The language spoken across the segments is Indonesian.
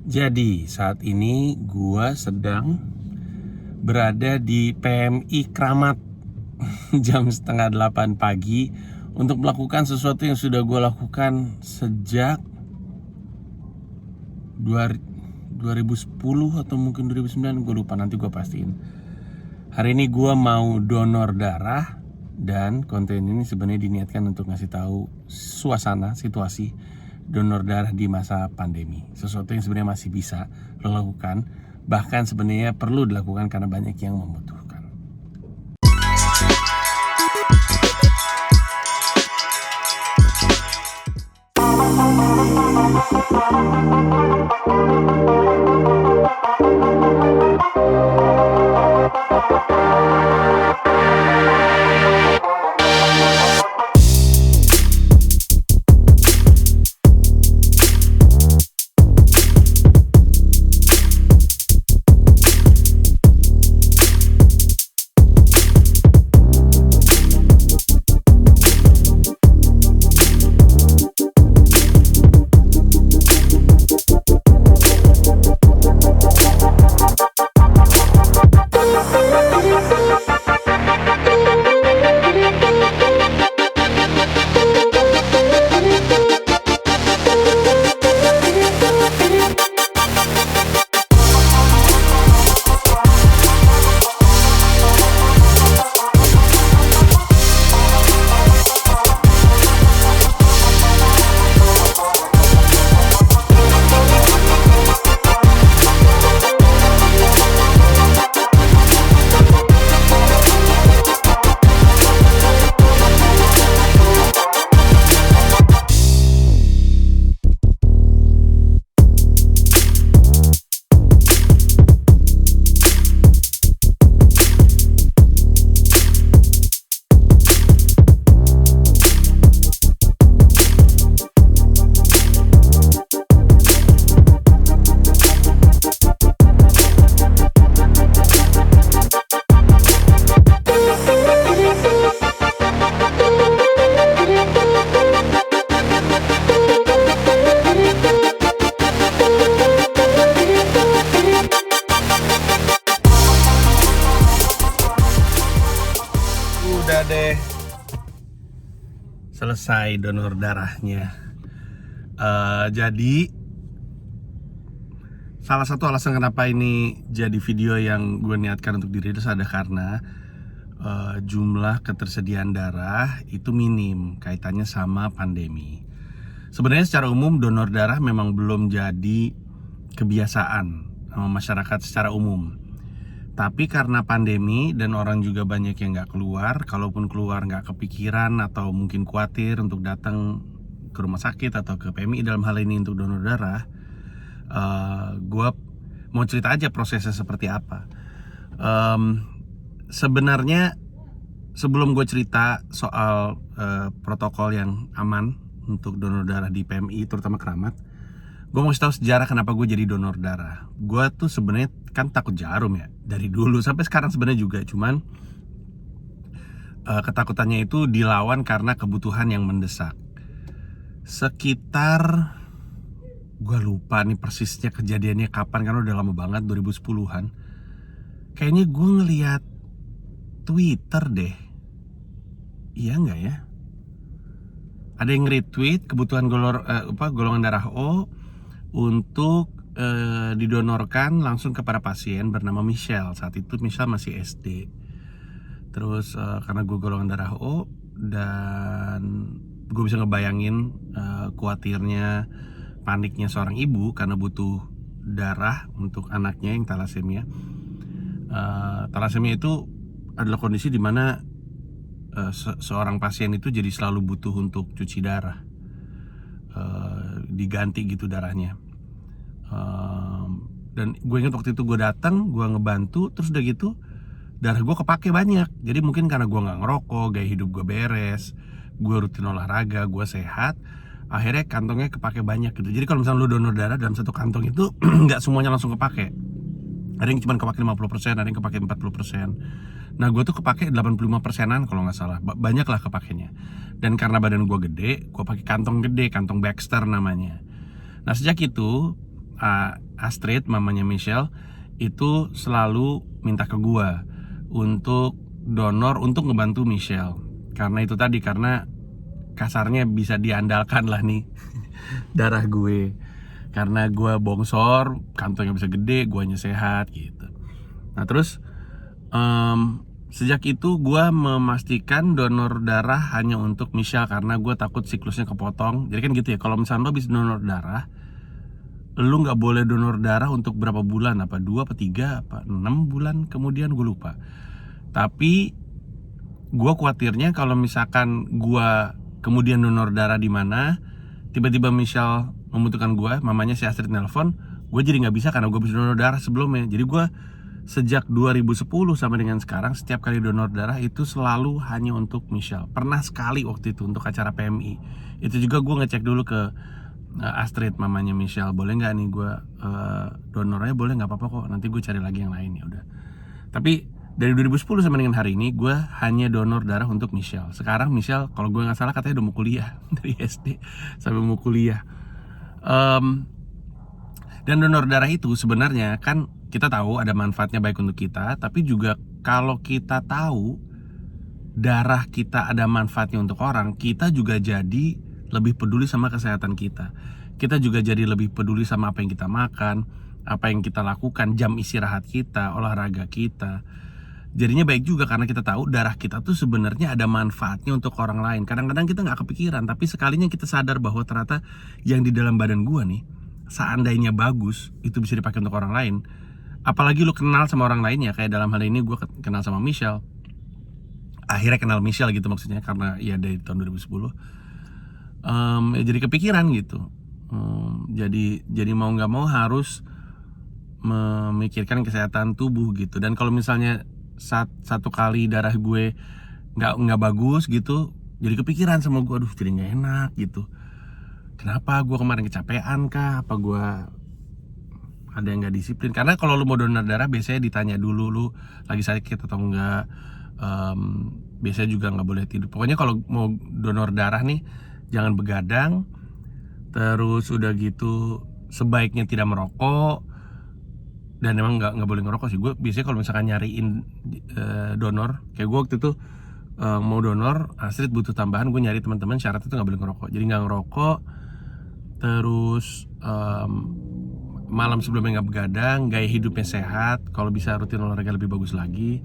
Jadi saat ini gua sedang berada di PMI Kramat jam setengah 8 pagi untuk melakukan sesuatu yang sudah gua lakukan sejak 2010 atau mungkin 2009, gue lupa, nanti gue pastiin. Hari ini gue mau donor darah, dan konten ini sebenarnya diniatkan untuk ngasih tahu suasana situasi donor darah di masa pandemi. Sesuatu yang sebenarnya masih bisa lo lakukan, bahkan sebenarnya perlu dilakukan karena banyak yang membutuhkan. Udah deh selesai donor darahnya. Jadi salah satu alasan kenapa ini jadi video yang gue niatkan untuk dirilis ada karena jumlah ketersediaan darah itu minim kaitannya sama pandemi. Sebenarnya secara umum donor darah memang belum jadi kebiasaan sama masyarakat secara umum. Tapi karena pandemi dan orang juga banyak yang nggak keluar, kalaupun keluar nggak kepikiran atau mungkin khawatir untuk datang ke rumah sakit atau ke PMI dalam hal ini untuk donor darah, gue mau cerita aja prosesnya seperti apa. Sebenarnya sebelum gue cerita soal protokol yang aman untuk donor darah di PMI, terutama Kramat, gue mau tahu sejarah kenapa gue jadi donor darah. Gue tuh sebenarnya kan takut jarum ya, dari dulu sampai sekarang sebenarnya juga. Cuman ketakutannya itu dilawan karena kebutuhan yang mendesak. Sekitar, gue lupa nih persisnya kejadiannya kapan karena udah lama banget, 2010-an. Kayaknya gue ngeliat Twitter deh. Iya nggak ya? Ada yang retweet kebutuhan golongan darah O untuk didonorkan langsung kepada pasien bernama Michelle. Saat itu Michelle masih SD. Terus karena gue golongan darah O, dan gue bisa ngebayangin khawatirnya, paniknya seorang ibu karena butuh darah untuk anaknya yang thalassemia. Thalassemia itu adalah kondisi di mana seorang pasien itu jadi selalu butuh untuk cuci darah, diganti gitu darahnya. Dan gue ingat waktu itu gue datang, gue ngebantu, terus udah gitu darah gue kepake banyak. Jadi mungkin karena gue nggak ngerokok, gaya hidup gue beres, gue rutin olahraga, gue sehat, akhirnya kantongnya kepake banyak gitu. Jadi kalau misalnya lu donor darah dalam satu kantong itu nggak semuanya langsung kepake. Ada yang cuma kepake 50%, ada yang kepake 40%. Nah gue tuh kepake 85%an kalau nggak salah, banyak lah kepakainya. Dan karena badan gue gede, gue pakai kantong gede, kantong Baxter namanya. Nah sejak itu Astrid, mamanya Michelle, itu selalu minta ke gua untuk donor untuk ngebantu Michelle. Karena itu tadi, karena kasarnya bisa diandalkan lah nih darah gue. Karena gue bongsor, kantongnya bisa gede, guanya sehat gitu. Nah terus sejak itu gue memastikan donor darah hanya untuk Michelle, karena gue takut siklusnya kepotong. Jadi kan gitu ya, kalau misalnya lo habis donor darah, lo nggak boleh donor darah untuk berapa bulan, apa 2 apa 3 apa 6 bulan kemudian, gue lupa. Tapi gue khawatirnya kalau misalkan gue kemudian donor darah di mana, tiba-tiba Michelle membutuhkan gue, mamanya si Astrid nelpon, gue jadi nggak bisa karena gue bisa donor darah sebelumnya. Jadi gue sejak 2010 sampai dengan sekarang, setiap kali donor darah itu selalu hanya untuk Michelle. Pernah sekali waktu itu untuk acara PMI, itu juga gue ngecek dulu ke Astrid, mamanya Michelle, boleh nggak nih gue donornya, boleh nggak apa-apa kok, nanti gue cari lagi yang lain. Ya udah. Tapi dari 2010 sampai dengan hari ini gue hanya donor darah untuk Michelle. Sekarang Michelle, kalau gue nggak salah, katanya udah mau kuliah dari SD sampai mau kuliah. Dan donor darah itu sebenarnya kan kita tahu ada manfaatnya baik untuk kita, tapi juga kalau kita tahu darah kita ada manfaatnya untuk orang, kita juga jadi lebih peduli sama kesehatan kita. Kita juga jadi lebih peduli sama apa yang kita makan, apa yang kita lakukan, jam istirahat kita, olahraga kita. Jadinya baik juga karena kita tahu darah kita tuh sebenarnya ada manfaatnya untuk orang lain. Kadang-kadang kita nggak kepikiran, tapi sekalinya kita sadar bahwa ternyata yang di dalam badan gua nih, seandainya bagus, itu bisa dipakai untuk orang lain. Apalagi lu kenal sama orang lain ya, kayak dalam hal ini gua kenal sama Michelle. Akhirnya kenal Michelle gitu maksudnya, karena ya dari tahun 2010. Ya jadi kepikiran gitu. Jadi mau nggak mau harus memikirkan kesehatan tubuh gitu. Dan kalau misalnya satu kali darah gue nggak bagus gitu, jadi kepikiran sama gue, aduh jadi nggak enak gitu. Kenapa gue kemarin kecapean kah? Apa gue ada yang nggak disiplin? Karena kalau lu mau donor darah biasanya ditanya dulu lu lagi sakit atau enggak. Biasanya juga nggak boleh tidur. Pokoknya kalau mau donor darah nih jangan begadang. Terus udah gitu sebaiknya tidak merokok. Dan emang nggak boleh ngerokok sih. Gue biasanya kalau misalkan nyariin donor, kayak gue waktu itu mau donor, Astrid butuh tambahan, gue nyari teman-teman syaratnya itu nggak boleh ngerokok. Jadi nggak ngerokok, terus malam sebelumnya nggak begadang, gaya hidupnya sehat, kalau bisa rutin olahraga lebih bagus lagi,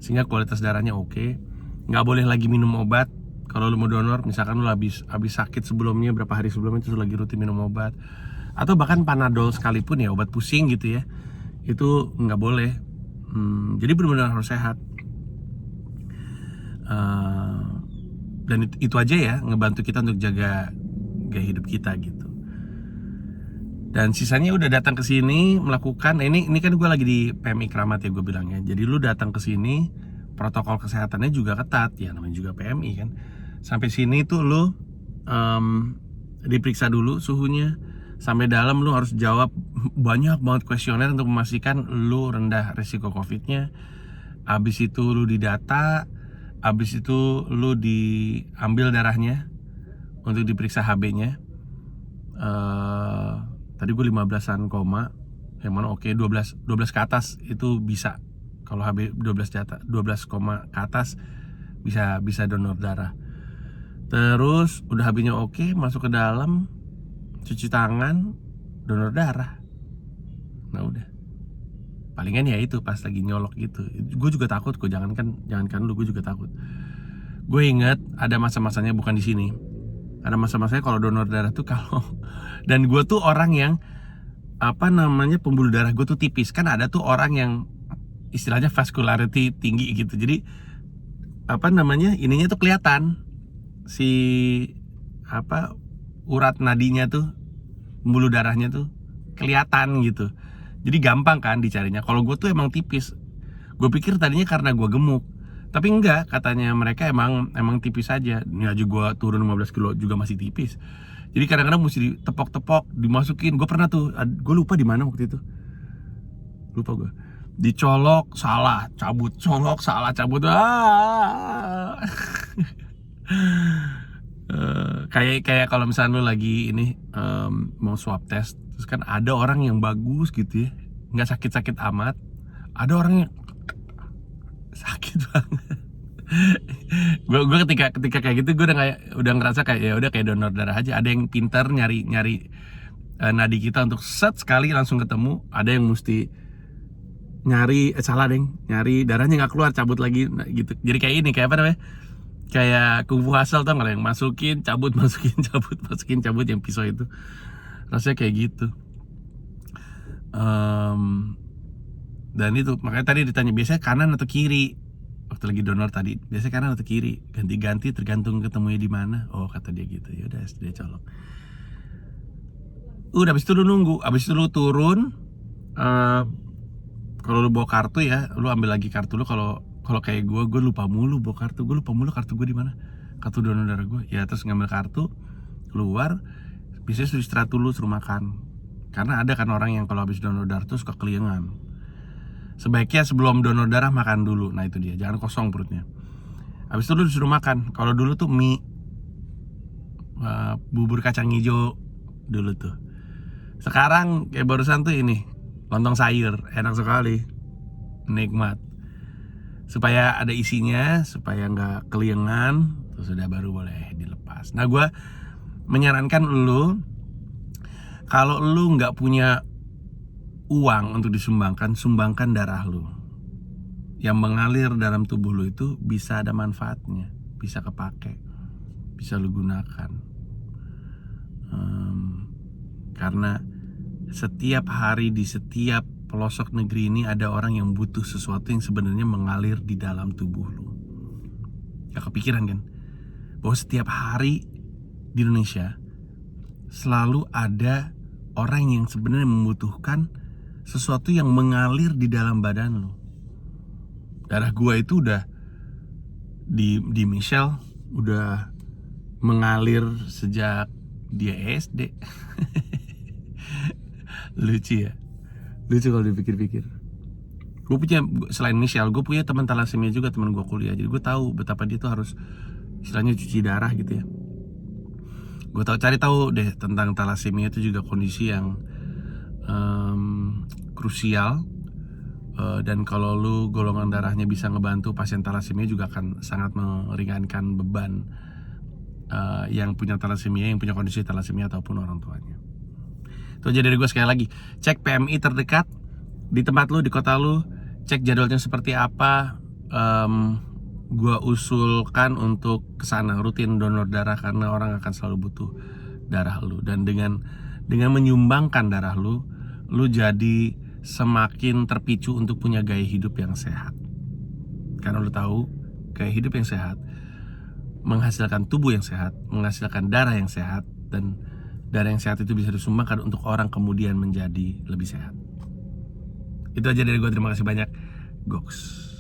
sehingga kualitas darahnya oke. Nggak boleh lagi minum obat. Kalau lu mau donor, misalkan lu habis sakit sebelumnya, berapa hari sebelumnya itu lagi rutin minum obat, atau bahkan Panadol sekalipun ya, obat pusing gitu ya, itu nggak boleh. Jadi benar-benar harus sehat. Dan itu aja ya, ngebantu kita untuk jaga gaya hidup kita gitu. Dan sisanya udah datang ke sini melakukan, ini kan gue lagi di PMI Kramat ya gue bilangnya. Jadi lu datang ke sini, protokol kesehatannya juga ketat ya, namanya juga PMI kan. Sampai sini tuh lu diperiksa dulu suhunya. Sampai dalam lu harus jawab banyak banget kuesioner untuk memastikan lu rendah risiko COVID-nya. Abis itu lu didata, abis itu lu diambil darahnya untuk diperiksa HB-nya. Tadi gue 15-an koma, yang mana oke, 12 ke atas itu bisa. Kalau HB 12 koma ke atas bisa donor darah. Terus udah HB-nya oke, masuk ke dalam, cuci tangan, donor darah. Nah udah, palingan ya itu pas lagi nyolok gitu. Gue juga takut kok, jangankan lu, gue juga takut. Gue inget ada masa-masanya, bukan di sini, ada masa-masanya kalau donor darah tuh kalau dan gue tuh orang yang pembuluh darah gue tuh tipis. Kan ada tuh orang yang istilahnya vascularity tinggi gitu. Jadi ininya tuh kelihatan, si urat nadinya tuh, pembuluh darahnya tuh kelihatan gitu. Jadi gampang kan dicarinya. Kalau gue tuh emang tipis. Gue pikir tadinya karena gue gemuk, tapi enggak, katanya mereka emang tipis aja. Ini aja gue turun 15 kilo juga masih tipis. Jadi kadang-kadang mesti ditepok-tepok, dimasukin. Gue pernah tuh, gue lupa di mana waktu itu. Lupa gue. Dicolok, salah, cabut, colok, salah, cabut. Kayak kalau misalnya lu lagi ini mau swab test, Terus kan ada orang yang bagus gitu ya, nggak sakit-sakit amat. Ada orang yang sakit banget. Gue ketika kayak gitu gue udah ngerasa kayak ya udah kayak donor darah aja. Ada yang pintar nyari nadi kita untuk set sekali langsung ketemu. Ada yang mesti nyari darahnya nggak keluar, cabut lagi gitu. Jadi kayak ini, kayak apa namanya, kayak kungfu hustle, tau nggak, yang masukin cabut masukin cabut masukin cabut, yang pisau itu rasanya kayak gitu. Dan itu makanya tadi ditanya biasanya kanan atau kiri waktu lagi donor tadi, biasanya kanan atau kiri, ganti-ganti tergantung ketemunya di mana. Oh kata dia gitu. Ya udah dia colok. Udah, abis itu lu nunggu, abis itu lu turun. Kalau lu bawa kartu ya, lu ambil lagi kartu lu. Kalau kayak gue lupa mulu bawa kartu. Gue lupa mulu kartu gue di mana, kartu donor darah gue. Ya terus ngambil kartu, keluar. Biasanya suruh istirahat dulu, suruh makan. Karena ada kan orang yang kalau habis donor darah tuh suka keliengan. Sebaiknya sebelum donor darah makan dulu. Nah itu dia, jangan kosong perutnya. Habis itu lu disuruh makan. Kalau dulu tuh mie, bubur kacang hijau dulu tuh. Sekarang kayak barusan tuh ini, lontong sayur, enak sekali, nikmat. Supaya ada isinya, supaya nggak keliengan, terus udah baru boleh dilepas. Nah gue menyarankan lu, kalau lu nggak punya uang untuk disumbangkan, sumbangkan darah lu. Yang mengalir dalam tubuh lu itu bisa ada manfaatnya, bisa kepake, bisa lu gunakan. Karena setiap hari di setiap pelosok negeri ini ada orang yang butuh sesuatu yang sebenarnya mengalir di dalam tubuh lu. Gak kepikiran kan? Bahwa setiap hari di Indonesia selalu ada orang yang sebenarnya membutuhkan sesuatu yang mengalir di dalam badan lu. Darah gua itu udah di Michelle udah mengalir sejak dia SD. Lucu ya, lucu kalau dipikir-pikir. Gue punya, selain Michelle, gue punya teman thalassemia juga, teman gue kuliah. Jadi gue tahu betapa dia tuh harus istilahnya cuci darah gitu ya. Gue cari tahu deh tentang thalassemia, itu juga kondisi yang krusial. Dan kalau lu golongan darahnya bisa ngebantu pasien thalassemia, juga akan sangat meringankan beban yang punya thalassemia, yang punya kondisi thalassemia ataupun orang tuanya. Itu aja dari gue. Sekali lagi, cek PMI terdekat di tempat lu, di kota lu, cek jadwalnya seperti apa. Gue usulkan untuk kesana rutin donor darah, karena orang akan selalu butuh darah lu. Dan dengan menyumbangkan darah lu jadi semakin terpicu untuk punya gaya hidup yang sehat. Karena lu tahu, gaya hidup yang sehat menghasilkan tubuh yang sehat, menghasilkan darah yang sehat, dan darah yang sehat itu bisa disumbangkan untuk orang kemudian menjadi lebih sehat. Itu aja dari gue, terima kasih banyak. Goks.